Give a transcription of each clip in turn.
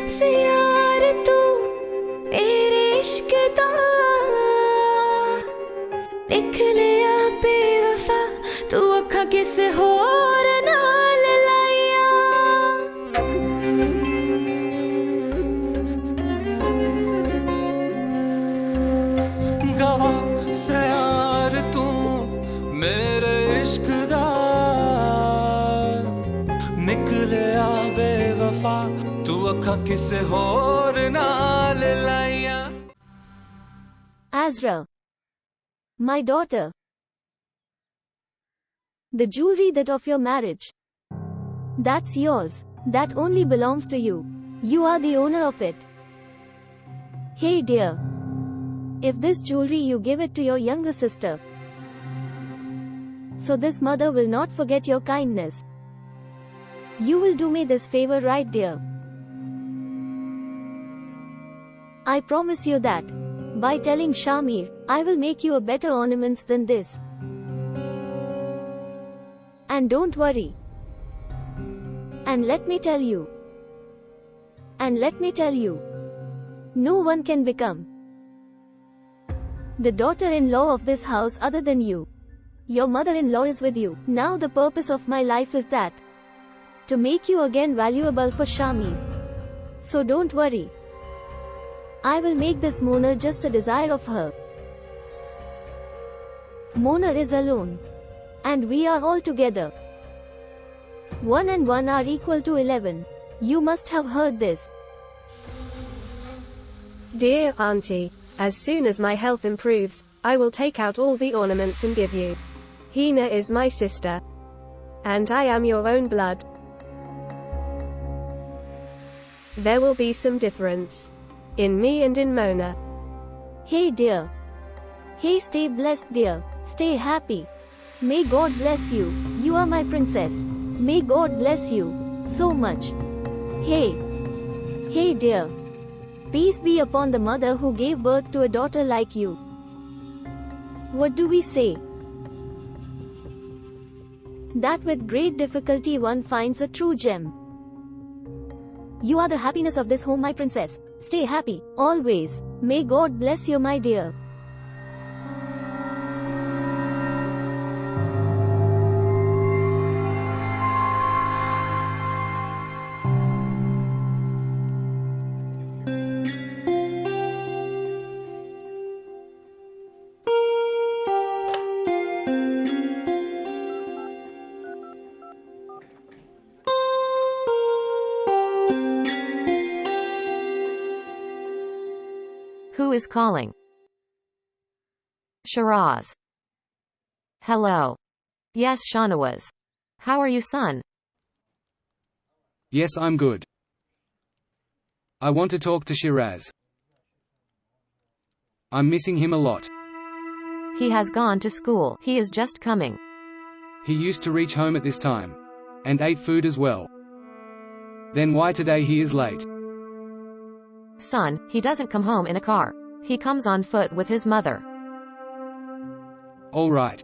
से यार तू मेरे इश्क दा लिख लिया बेवफा तू अखा किसे होर नाल लाइया गवा से यार तू मेरे इश्क दा निकलिया बेवफा तू अखा किसे होर नाल लाइया। Azra, my daughter, the jewelry that of your marriage, that's yours, that only belongs to you. You are the owner of it. Hey dear, if this jewelry you give it to your younger sister, so this mother will not forget your kindness. You will do me this favor, right dear? I promise you that, by telling Shamir, I will make you a better ornaments than this. And don't worry. And let me tell you, no one can become the daughter-in-law of this house other than you. Your mother-in-law is with you. Now the purpose of my life is that, to make you again valuable for Shamir. So don't worry. I will make this Mona just a desire of her. Mona is alone. And we are all together. 1 and 1 are equal to 11. You must have heard this. Dear Auntie, as soon as my health improves, I will take out all the ornaments and give you. Hina is my sister. And I am your own blood. There will be some difference in me and in Mona. Hey dear. Hey, stay blessed dear. Stay happy. May God bless you. You are my princess. May God bless you so much. Hey dear. Peace be upon the mother who gave birth to a daughter like you. What do we say? That with great difficulty one finds a true gem. You are the happiness of this home, my princess. Stay happy, always. May God bless you, my dear. Who is calling? Shiraz. Hello. Yes, Shahnawaz. How are you, son? Yes, I'm good. I want to talk to Shiraz. I'm missing him a lot. He has gone to school. He is just coming. He used to reach home at this time. And ate food as well. Then why today he is late? Son, he doesn't come home in a car. He comes on foot with his mother. All right.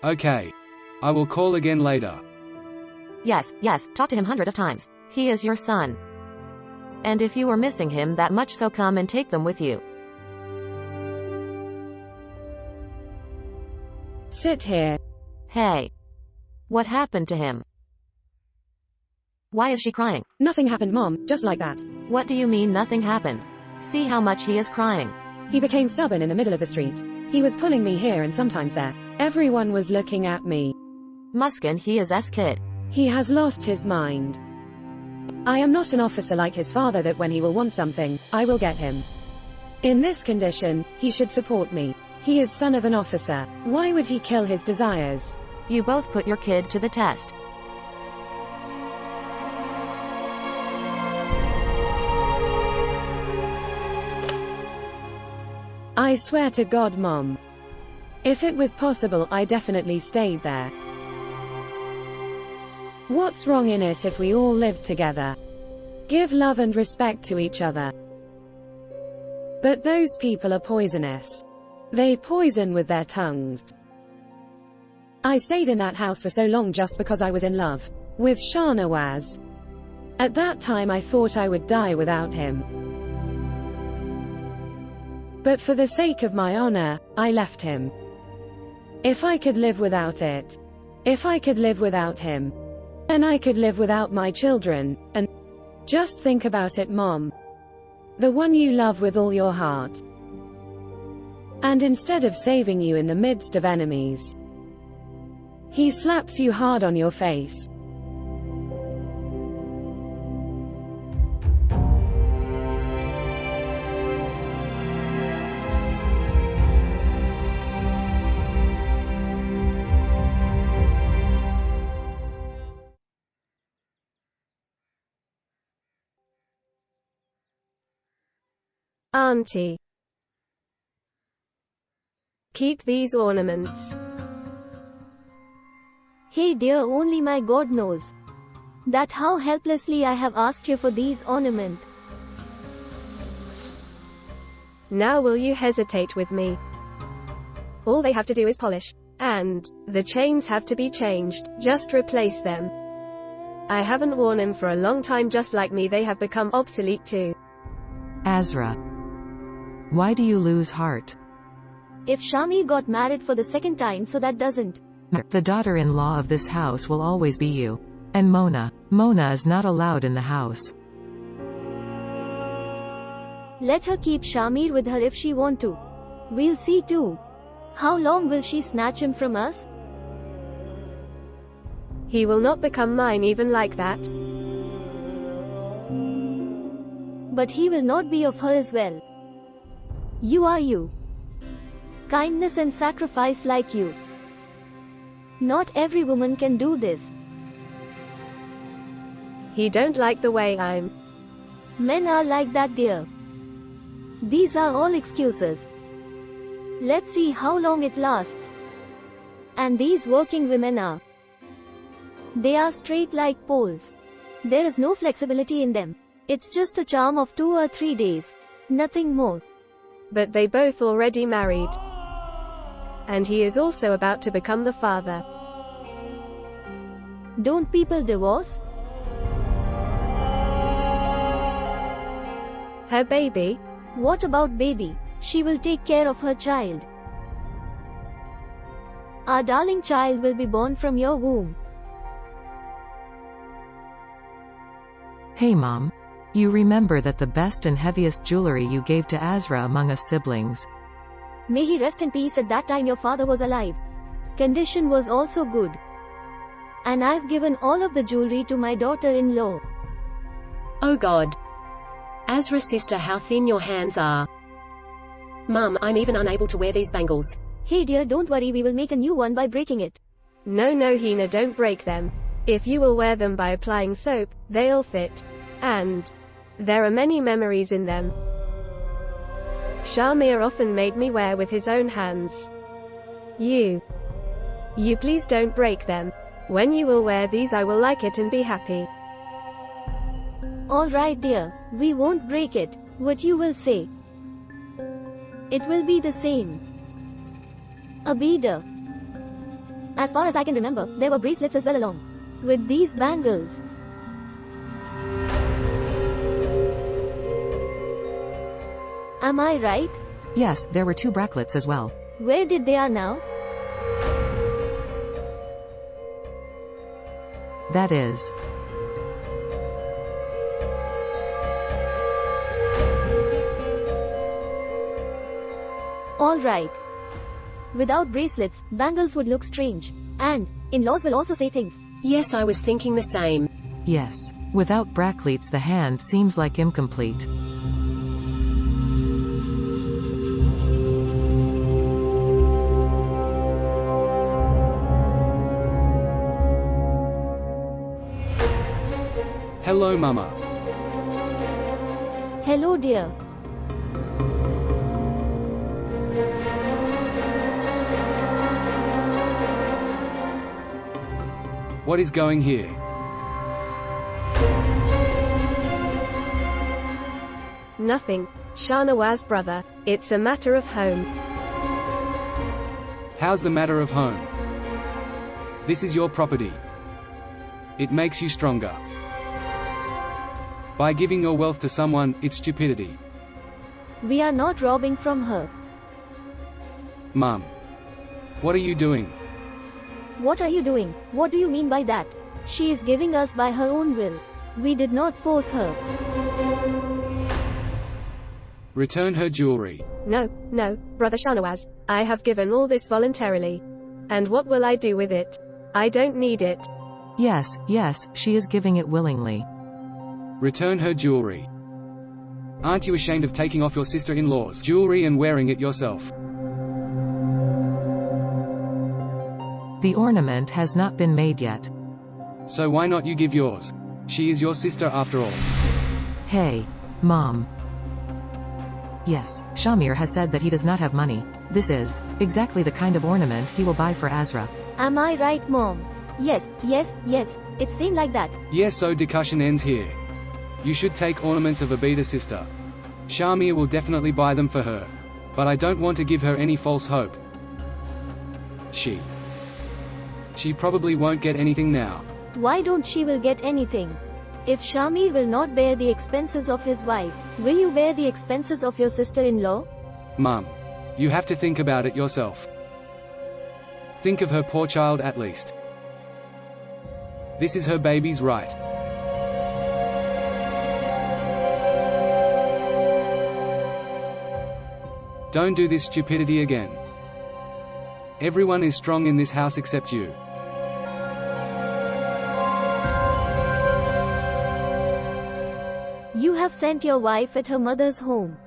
Okay. I will call again later. Yes, talk to him hundreds of times. He is your son. And if you were missing him that much, so come and take them with you. Sit here. Hey. What happened to him? Why is she crying? Nothing happened, Mom, just like that. What do you mean nothing happened? See how much he is crying. He became stubborn in the middle of the street. He was pulling me here and sometimes there. Everyone was looking at me. Muskin, he is S kid. He has lost his mind. I am not an officer like his father that when he will want something, I will get him. In this condition, he should support me. He is son of an officer. Why would he kill his desires? You both put your kid to the test. I swear to God, Mom. If it was possible, I definitely stayed there. What's wrong in it if we all lived together? Give love and respect to each other. But those people are poisonous. They poison with their tongues. I stayed in that house for so long just because I was in love with Shahnawaz. At that time I thought I would die without him. But for the sake of my honor, I left him. If I could live without it. If I could live without him. Then I could live without my children, and just think about it, Mom. The one you love with all your heart. And instead of saving you in the midst of enemies, he slaps you hard on your face. Auntie, keep these ornaments. Hey dear, only my God knows that how helplessly I have asked you for these ornaments. Now will you hesitate with me? All they have to do is polish. And the chains have to be changed, just replace them. I haven't worn them for a long time, just like me, they have become obsolete too. Azra, why do you lose heart? If Shami got married for the second time, so that doesn't. The daughter-in-law of this house will always be you. And Mona is not allowed in the house. Let her keep Shamir with her if she want to. We'll see too. How long will she snatch him from us? He will not become mine even like that. But he will not be of her as well. You are you. Kindness and sacrifice like you. Not every woman can do this. He don't like the way I'm. Men are like that, dear. These are all excuses. Let's see how long it lasts. And these working women are. They are straight like poles. There is no flexibility in them. It's just a charm of 2 or 3 days. Nothing more. But they both already married. And he is also about to become the father. Don't people divorce? Her baby? What about baby? She will take care of her child. Our darling child will be born from your womb. Hey Mom. You remember that the best and heaviest jewelry you gave to Azra among us siblings. May he rest in peace. At that time your father was alive. Condition was also good. And I've given all of the jewelry to my daughter-in-law. Oh God. Azra's sister, how thin your hands are. Mum, I'm even unable to wear these bangles. Hey dear, don't worry, we will make a new one by breaking it. No, Hina, don't break them. If you will wear them by applying soap, they'll fit. And there are many memories in them. Shamir often made me wear with his own hands. You please don't break them. When you will wear these, I will like it and be happy. Alright dear, we won't break it. What you will say. It will be the same. A beader. As far as I can remember, there were bracelets as well along with these bangles. Am I right? Yes, there were 2 bracelets as well. Where did they are now? That is. Alright. Without bracelets, bangles would look strange. And in-laws will also say things. Yes, I was thinking the same. Yes. Without bracelets the hand seems like incomplete. Hello, Mama. Hello dear. What is going here? Nothing. Shahnawaz brother. It's a matter of home. How's the matter of home? This is your property. It makes you stronger. By giving your wealth to someone, it's stupidity. We are not robbing from her. Mum. What are you doing? What are you doing? What do you mean by that? She is giving us by her own will. We did not force her. Return her jewelry. No, no, Brother Shanawaz. I have given all this voluntarily. And what will I do with it? I don't need it. Yes, yes, she is giving it willingly. Return her jewelry. Aren't you ashamed of taking off your sister-in-law's jewelry and wearing it yourself? The ornament has not been made yet. So why not you give yours? She is your sister after all. Hey, Mom. Yes, Shamir has said that he does not have money. This is exactly the kind of ornament he will buy for Azra. Am I right, Mom? Yes, yes, yes. It's saying like that. Yes, so discussion ends here. You should take ornaments of Abida's sister. Shamir will definitely buy them for her. But I don't want to give her any false hope. She probably won't get anything now. Why don't she will get anything? If Shamir will not bear the expenses of his wife, will you bear the expenses of your sister-in-law? Mum. You have to think about it yourself. Think of her poor child at least. This is her baby's right. Don't do this stupidity again. Everyone is strong in this house except you. You have sent your wife at her mother's home.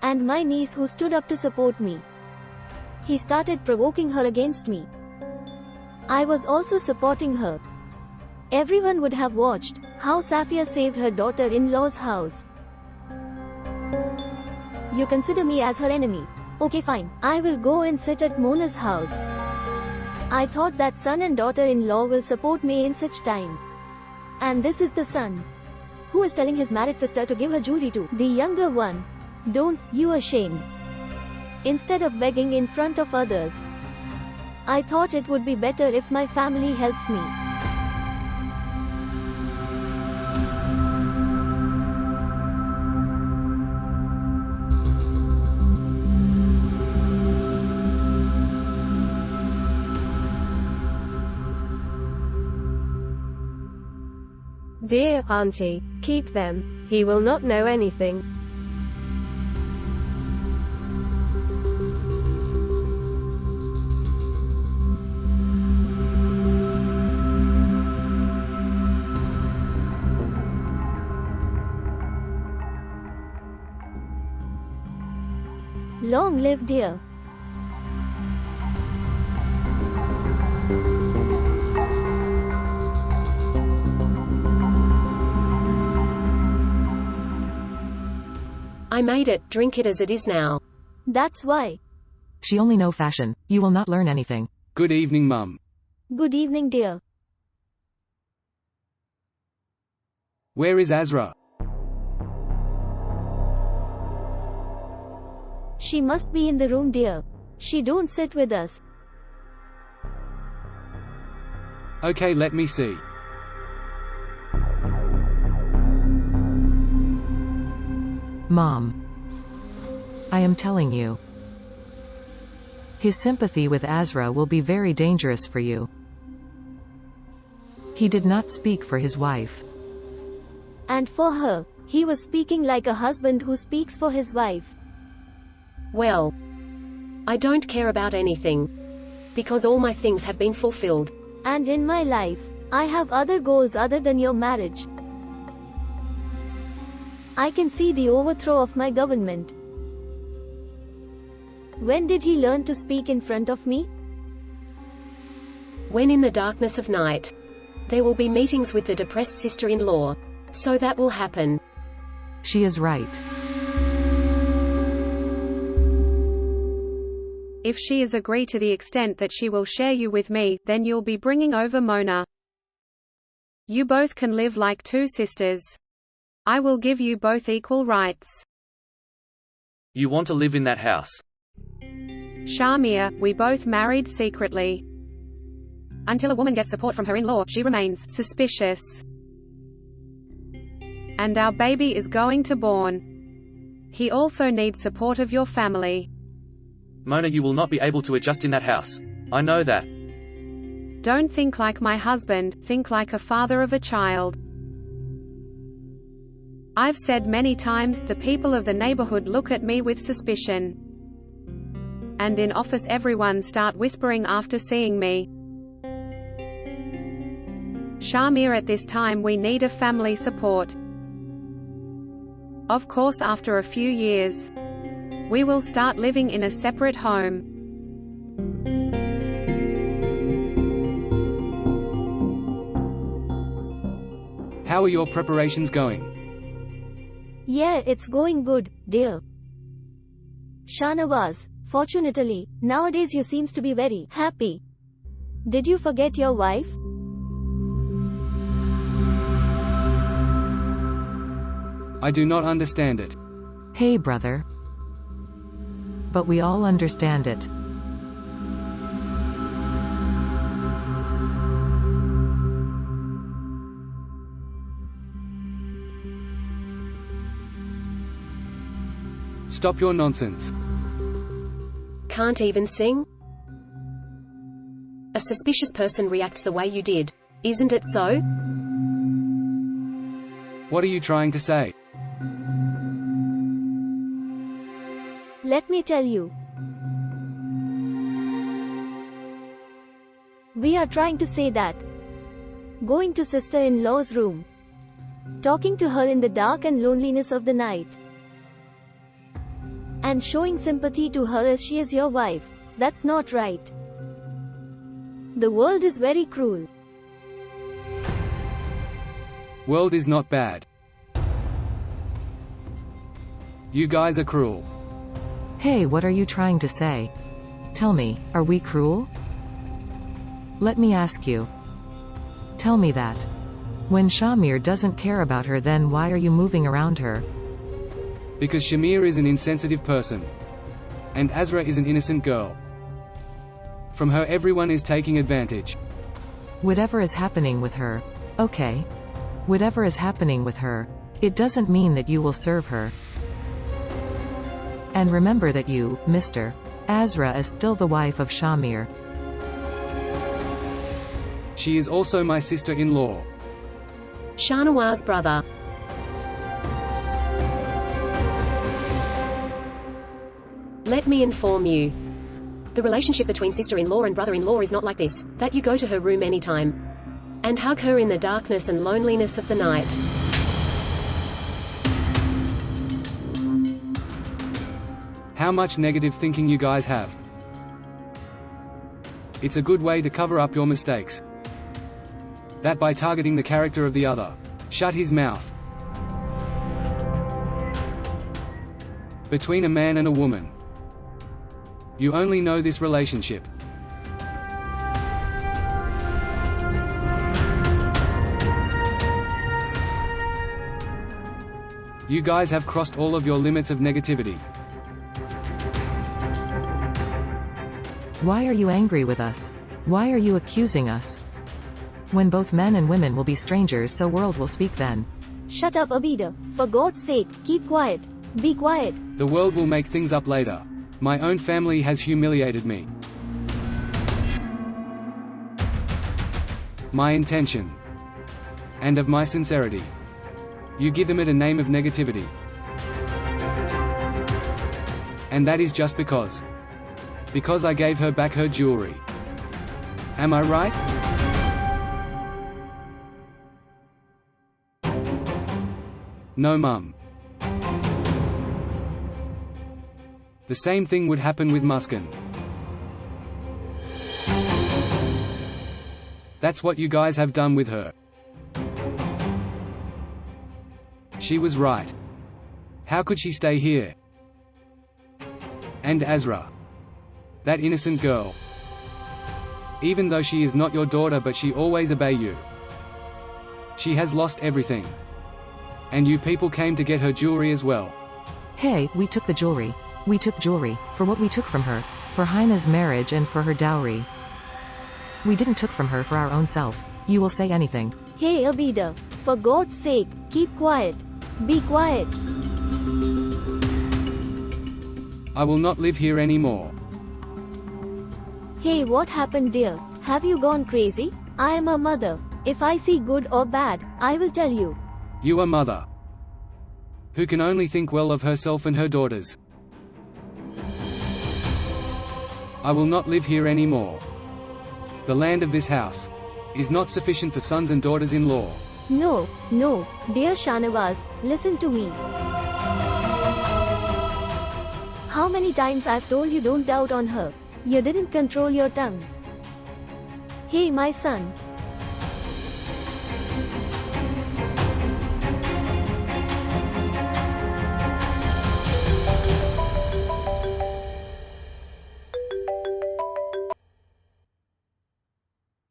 And my niece who stood up to support me. He started provoking her against me. I was also supporting her. Everyone would have watched how Safia saved her daughter-in-law's house. You consider me as her enemy. Okay, fine. I will go and sit at Mona's house. I thought that son and daughter-in-law will support me in such time. And this is the son who is telling his married sister to give her jewelry to the younger one. Don't you ashamed? Instead of begging in front of others. I thought it would be better if my family helps me. Dear Auntie, keep them. He will not know anything. Long live dear. I made it, drink it as it is now. That's why. She only know fashion. You will not learn anything. Good evening, Mum. Good evening, dear. Where is Azra? She must be in the room, dear. She don't sit with us. Okay, let me see. Mom. I am telling you. His sympathy with Azra will be very dangerous for you. He did not speak for his wife. And for her, he was speaking like a husband who speaks for his wife. Well, I don't care about anything. Because all my things have been fulfilled. And in my life, I have other goals other than your marriage. I can see the overthrow of my government. When did he learn to speak in front of me? When in the darkness of night, there will be meetings with the depressed sister-in-law. So that will happen. She is right. If she is agree to the extent that she will share you with me, then you'll be bringing over Mona. You both can live like two sisters. I will give you both equal rights. You want to live in that house? Shamir, we both married secretly. Until a woman gets support from her in-law, she remains suspicious. And our baby is going to born. He also needs support of your family. Mona, you will not be able to adjust in that house. I know that. Don't think like my husband, think like a father of a child. I've said many times, the people of the neighborhood look at me with suspicion. And in office everyone start whispering after seeing me. Shamir, at this time we need a family support. Of course, after a few years, we will start living in a separate home. How are your preparations going? Yeah, it's going good, dear. Shanawaz, fortunately, nowadays you seems to be very happy. Did you forget your wife? I do not understand it. Hey brother. But we all understand it. Stop your nonsense. Can't even sing? A suspicious person reacts the way you did. Isn't it so? What are you trying to say? Let me tell you. We are trying to say that going to sister-in-law's room, talking to her in the dark and loneliness of the night, and showing sympathy to her as she is your wife, that's not right. The world is very cruel. World is not bad. You guys are cruel. Hey, what are you trying to say? Tell me, are we cruel? Let me ask you. Tell me that. When Shamir doesn't care about her, then why are you moving around her? Because Shamir is an insensitive person. And Azra is an innocent girl. From her everyone is taking advantage. Whatever is happening with her. Okay. Whatever is happening with her, it doesn't mean that you will serve her. And remember that you, Mr. Azra, is still the wife of Shamir. She is also my sister-in-law. Shanawaz's brother. Let me inform you. The relationship between sister-in-law and brother-in-law is not like this, that you go to her room anytime and hug her in the darkness and loneliness of the night. How much negative thinking you guys have. It's a good way to cover up your mistakes. That by targeting the character of the other. Shut his mouth. Between a man and a woman. You only know this relationship. You guys have crossed all of your limits of negativity. Why are you angry with us? Why are you accusing us? When both men and women will be strangers, so world will speak then. Shut up, Abida. For God's sake, keep quiet. Be quiet. The world will make things up later. My own family has humiliated me. My intention. And of my sincerity. You give them it a name of negativity. And that is just because. Because I gave her back her jewelry. Am I right? No, Mum. The same thing would happen with Muskan. That's what you guys have done with her. She was right. How could she stay here? And Azra. That innocent girl. Even though she is not your daughter, but she always obey you. She has lost everything. And you people came to get her jewelry as well. Hey, we took the jewelry. We took jewelry, for what we took from her, for Haina's marriage and for her dowry. We didn't took from her for our own self. You will say anything. Hey Abida, for God's sake, keep quiet. Be quiet. I will not live here anymore. Hey, what happened, dear? Have you gone crazy? I am a mother. If I see good or bad, I will tell you. You are mother, who can only think well of herself and her daughters. I will not live here anymore. The land of this house is not sufficient for sons and daughters-in-law. No, no, dear Shanawaz, listen to me. How many times I've told you don't doubt on her? You didn't control your tongue. Hey, my son.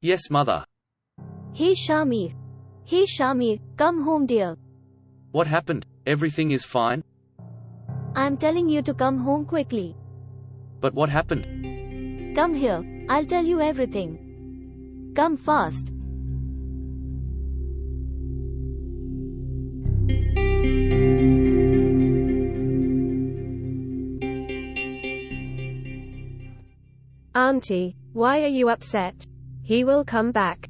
Yes, mother. Hey, Shamir. Hey, Shamir, come home, dear. What happened? Everything is fine? I'm telling you to come home quickly. But what happened? Come here, I'll tell you everything. Come fast. Auntie, why are you upset? He will come back.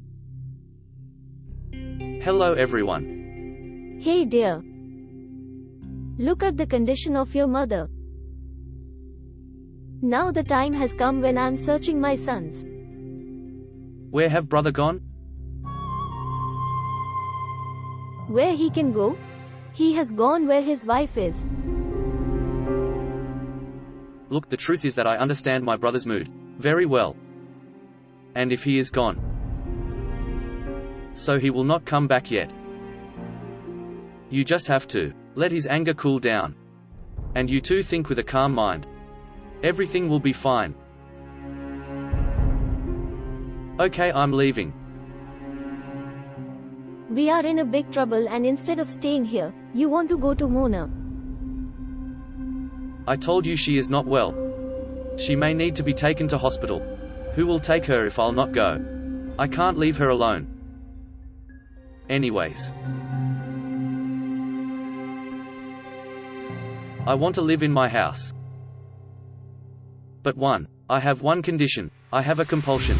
Hello, everyone. Hey, dear. Look at the condition of your mother. Now the time has come when I'm searching my sons. Where have brother gone? Where he can go? He has gone where his wife is. Look, the truth is that I understand my brother's mood very well. And if he is gone, so he will not come back yet. You just have to let his anger cool down. And you two think with a calm mind. Everything will be fine. Okay, I'm leaving. We are in a big trouble, and instead of staying here, you want to go to Mona. I told you she is not well. She may need to be taken to hospital. Who will take her if I'll not go? I can't leave her alone. Anyways, I want to live in my house. But I have one condition. I have a compulsion.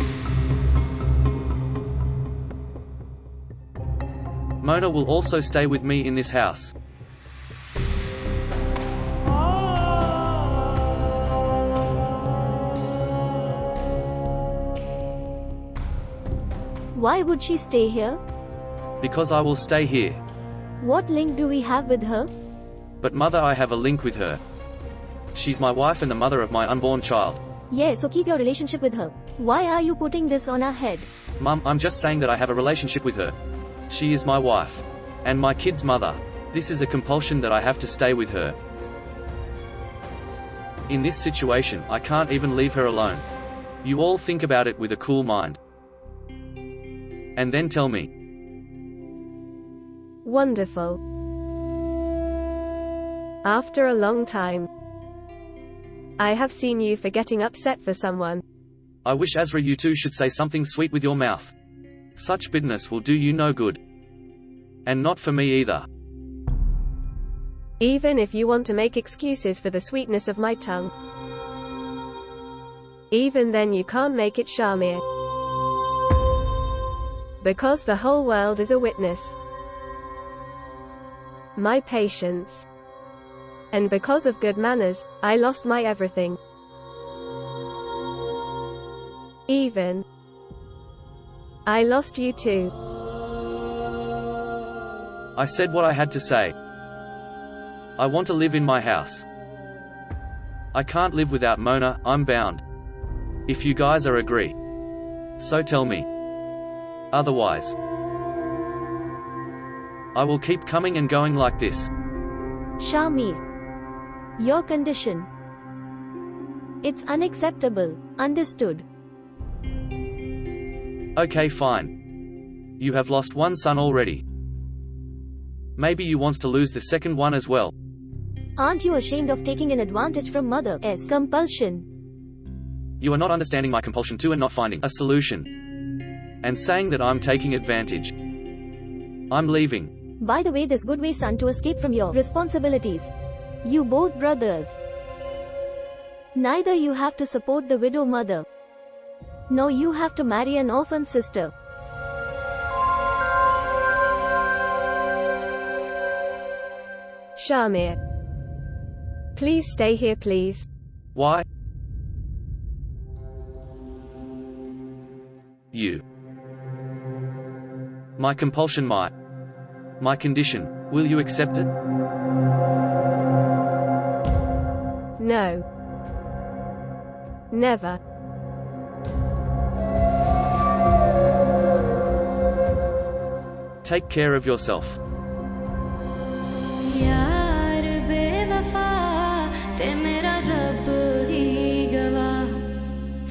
Mona will also stay with me in this house. Why would she stay here? Because I will stay here. What link do we have with her? But mother, I have a link with her. She's my wife and the mother of my unborn child. Yeah, so keep your relationship with her. Why are you putting this on our head? Mum, I'm just saying that I have a relationship with her. She is my wife. And my kid's mother. This is a compulsion that I have to stay with her. In this situation, I can't even leave her alone. You all think about it with a cool mind. And then tell me. Wonderful. After a long time, I have seen you for getting upset for someone. I wish, Azra, you two should say something sweet with your mouth. Such bitterness will do you no good. And not for me either. Even if you want to make excuses for the sweetness of my tongue, even then you can't make it, Shamir. Because the whole world is a witness. My patience. And because of good manners, I lost my everything. Even I lost you too. I said what I had to say. I want to live in my house. I can't live without Mona, I'm bound. If you guys are agree. So tell me. Otherwise, I will keep coming and going like this. Shamir, your condition. It's unacceptable, understood? Okay, fine. You have lost one son already. Maybe you want to lose the second one as well. Aren't you ashamed of taking an advantage from mother's compulsion? You are not understanding my compulsion too and not finding a solution. And saying that I'm taking advantage. I'm leaving. By the way, this good way, son, to escape from your responsibilities. You both brothers. Neither you have to support the widow mother, nor you have to marry an orphan sister. Shamir. Please stay here, please. Why? You. My compulsion, my condition. Will you accept it? No. Never. Take care of yourself. यार बेवफा ते मेरा रब ही गवाह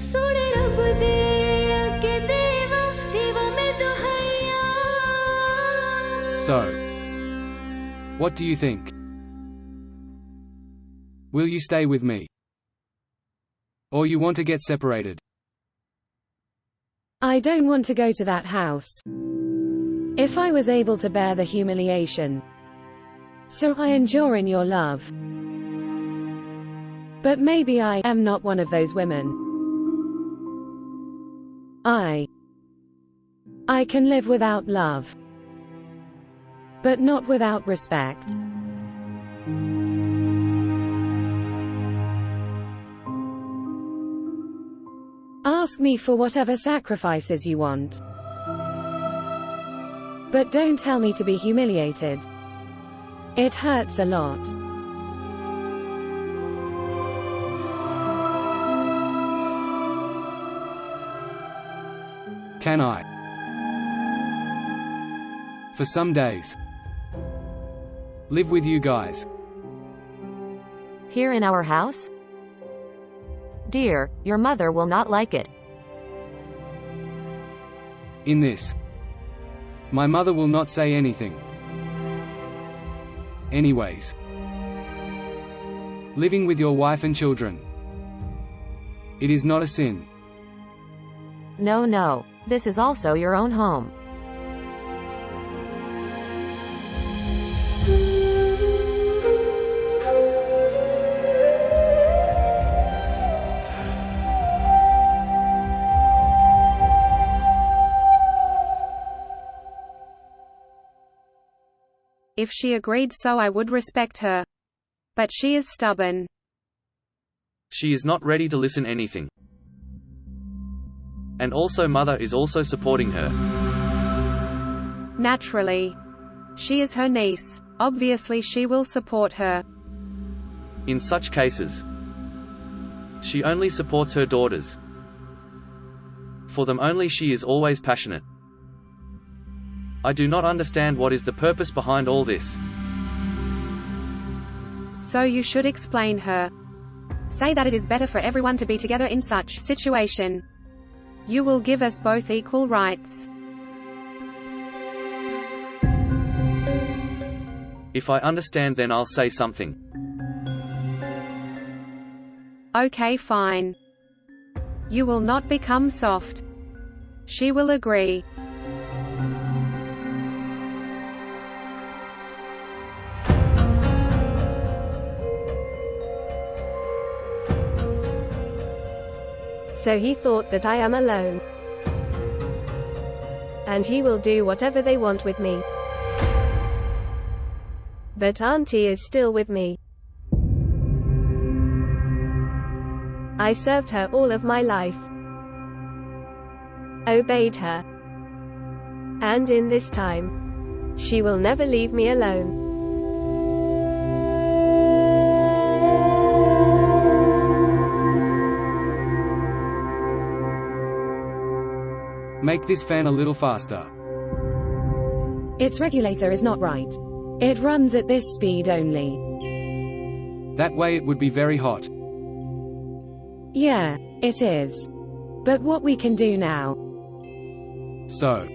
सोने रब दे के देवा देवा में दुहैया. So, what do you think? Will you stay with me? Or you want to get separated? I don't want to go to that house. If I was able to bear the humiliation, so I endure in your love. But maybe I am not one of those women. I can live without love, but not without respect. Ask me for whatever sacrifices you want, but don't tell me to be humiliated. It hurts a lot. Can I? For some days. Live with you guys. Here in our house? Dear, your mother will not like it. In this. My mother will not say anything. Anyways. Living with your wife and children. It is not a sin. No, no. This is also your own home. If she agreed so, I would respect her. But she is stubborn. She is not ready to listen anything. And also mother is also supporting her. Naturally. She is her niece. Obviously she will support her. In such cases, she only supports her daughters. For them only she is always passionate. I do not understand what is the purpose behind all this. So you should explain her. Say that it is better for everyone to be together in such situation. You will give us both equal rights. If I understand, then I'll say something. Okay, fine. You will not become soft. She will agree. So he thought that I am alone, and he will do whatever they want with me. But Auntie is still with me. I served her all of my life, obeyed her, and in this time, she will never leave me alone. Make this fan a little faster. Its regulator is not right. It runs at this speed only. That way it would be very hot. Yeah, it is. But what we can do now? So,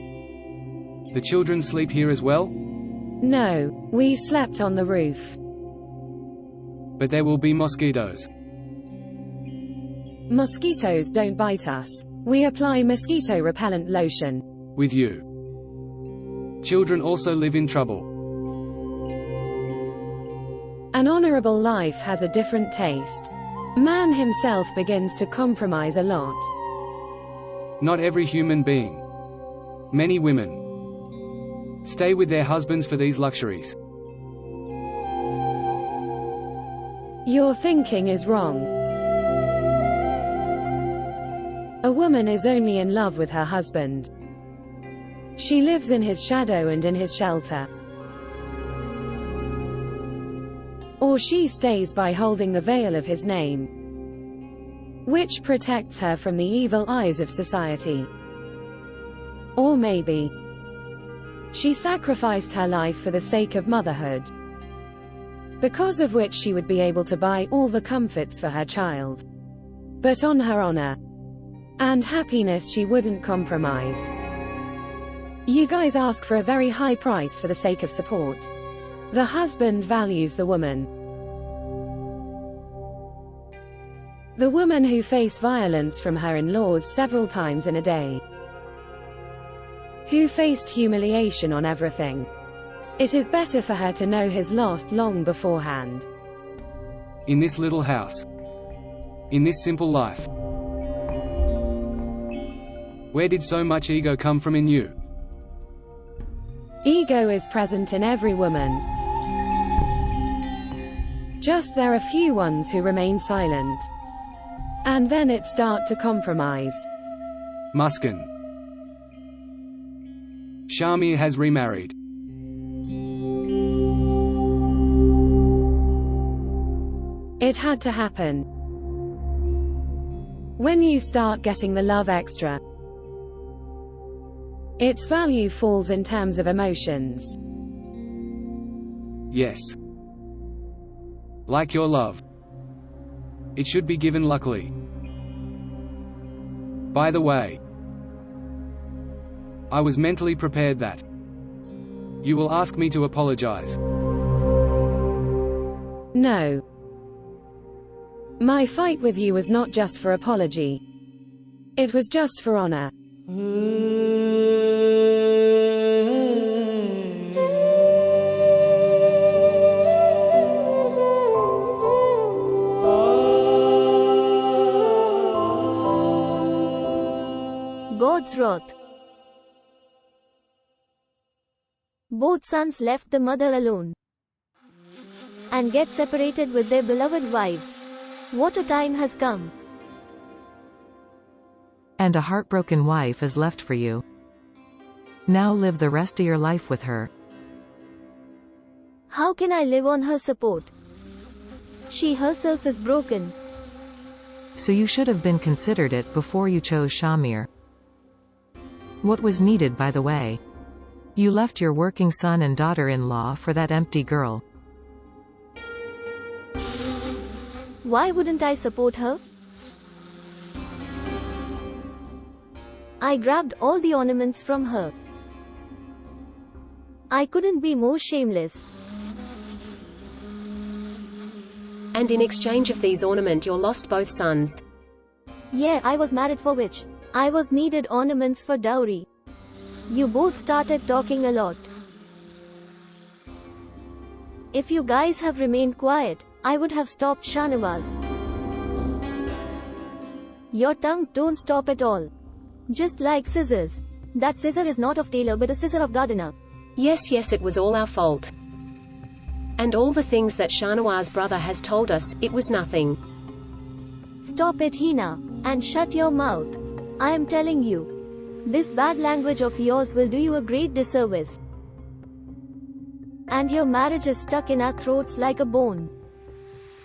the children sleep here as well? No, we slept on the roof. But there will be mosquitoes. Mosquitoes don't bite us. We apply mosquito repellent lotion. With you. Children also live in trouble. An honorable life has a different taste. Man himself begins to compromise a lot. Not every human being. Many women stay with their husbands for these luxuries. Your thinking is wrong. A woman is only in love with her husband. She lives in his shadow and in his shelter. Or she stays by holding the veil of his name, which protects her from the evil eyes of society. Or maybe she sacrificed her life for the sake of motherhood, because of which she would be able to buy all the comforts for her child. But on her honor and happiness she wouldn't compromise. You guys ask for a very high price for the sake of support. The husband values the woman. The woman who faced violence from her in-laws several times in a day, who faced humiliation on everything. It is better for her to know his loss long beforehand. In this little house, in this simple life, where did so much ego come from in you? Ego is present in every woman. Just there are few ones who remain silent. And then it start to compromise. Muskan. Shamir has remarried. It had to happen. When you start getting the love extra, its value falls in terms of emotions. Yes. Like your love. It should be given luckily. By the way, I was mentally prepared that you will ask me to apologize. No. My fight with you was not just for apology. It was just for honor. God's wrath. Both sons left the mother alone and get separated with their beloved wives. What a time has come. And a heartbroken wife is left for you. Now live the rest of your life with her. How can I live on her support? She herself is broken. So you should have been considered it before you chose Shamir. What was needed, by the way? You left your working son and daughter-in-law for that empty girl. Why wouldn't I support her? I grabbed all the ornaments from her. I couldn't be more shameless. And in exchange of these ornaments, you lost both sons. Yeah, I was married for which I was needed ornaments for dowry. You both started talking a lot. If you guys have remained quiet, I would have stopped Shanawaz. Your tongues don't stop at all. Just like scissors. That scissor is not of tailor but a scissor of gardener. Yes, it was all our fault. And all the things that Shanawaz's brother has told us, it was nothing. Stop it, Hina, and shut your mouth. I am telling you. This bad language of yours will do you a great disservice. And your marriage is stuck in our throats like a bone.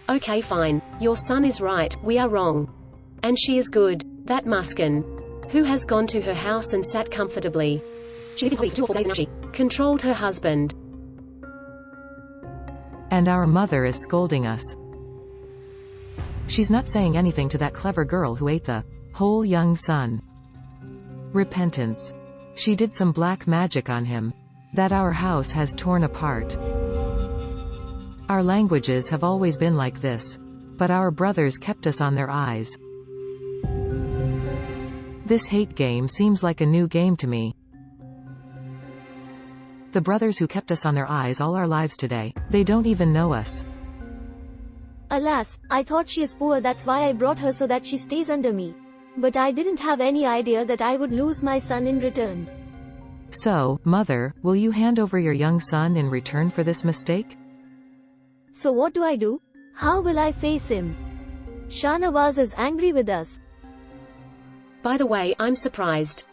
Okay, fine. Your son is right, we are wrong. And she is good. That Muskan, who has gone to her house and sat comfortably. She 2 or 4 days now. She controlled her husband. And our mother is scolding us. She's not saying anything to that clever girl who ate the whole young son. Repentance. She did some black magic on him that our house has torn apart. Our languages have always been like this, but our brothers kept us on their eyes. This hate game seems like a new game to me. The brothers who kept us on their eyes all our lives today, they don't even know us. Alas, I thought she is poor, that's why I brought her so that she stays under me. But I didn't have any idea that I would lose my son in return. So, mother, will you hand over your young son in return for this mistake? So what do I do? How will I face him? Shahnawaz is angry with us. By the way, I'm surprised.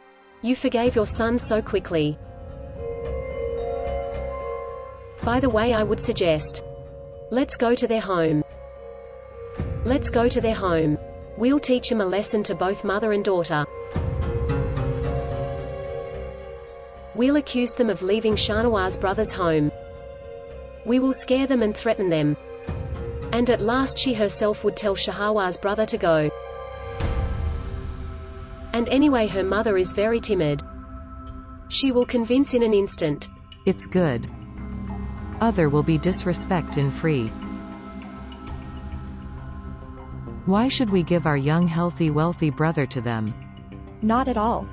You forgave your son so quickly. By the way, I would suggest, let's go to their home. Let's go to their home. We'll teach him a lesson to both mother and daughter. We'll accuse them of leaving Shahnawaz brother's home. We will scare them and threaten them. And at last she herself would tell Shahnawaz brother to go. And anyway, her mother is very timid. She will convince in an instant. It's good. Other will be disrespect in free. Why should we give our young healthy wealthy brother to them? Not at all.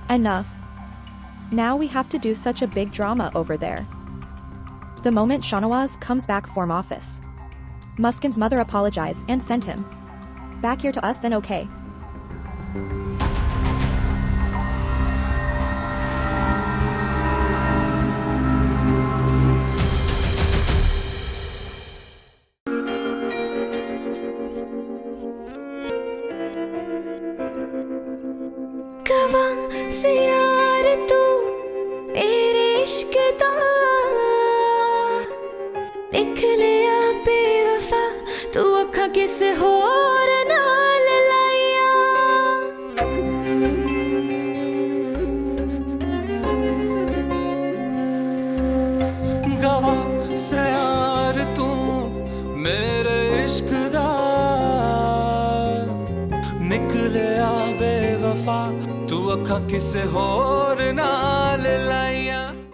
Enough. Now we have to do such a big drama over there. The moment Shahnawaz comes back from office, Muskan's mother apologize and send him back here to us, then okay. कवां से यार तू मेरे इश्क दा निकलिया बेवफा तू अखा किसे होर नाल लाइया गवाह से यार तू मेरे इश्क दा निकलिया बेवफा तू अखा किसे होर नाल लाई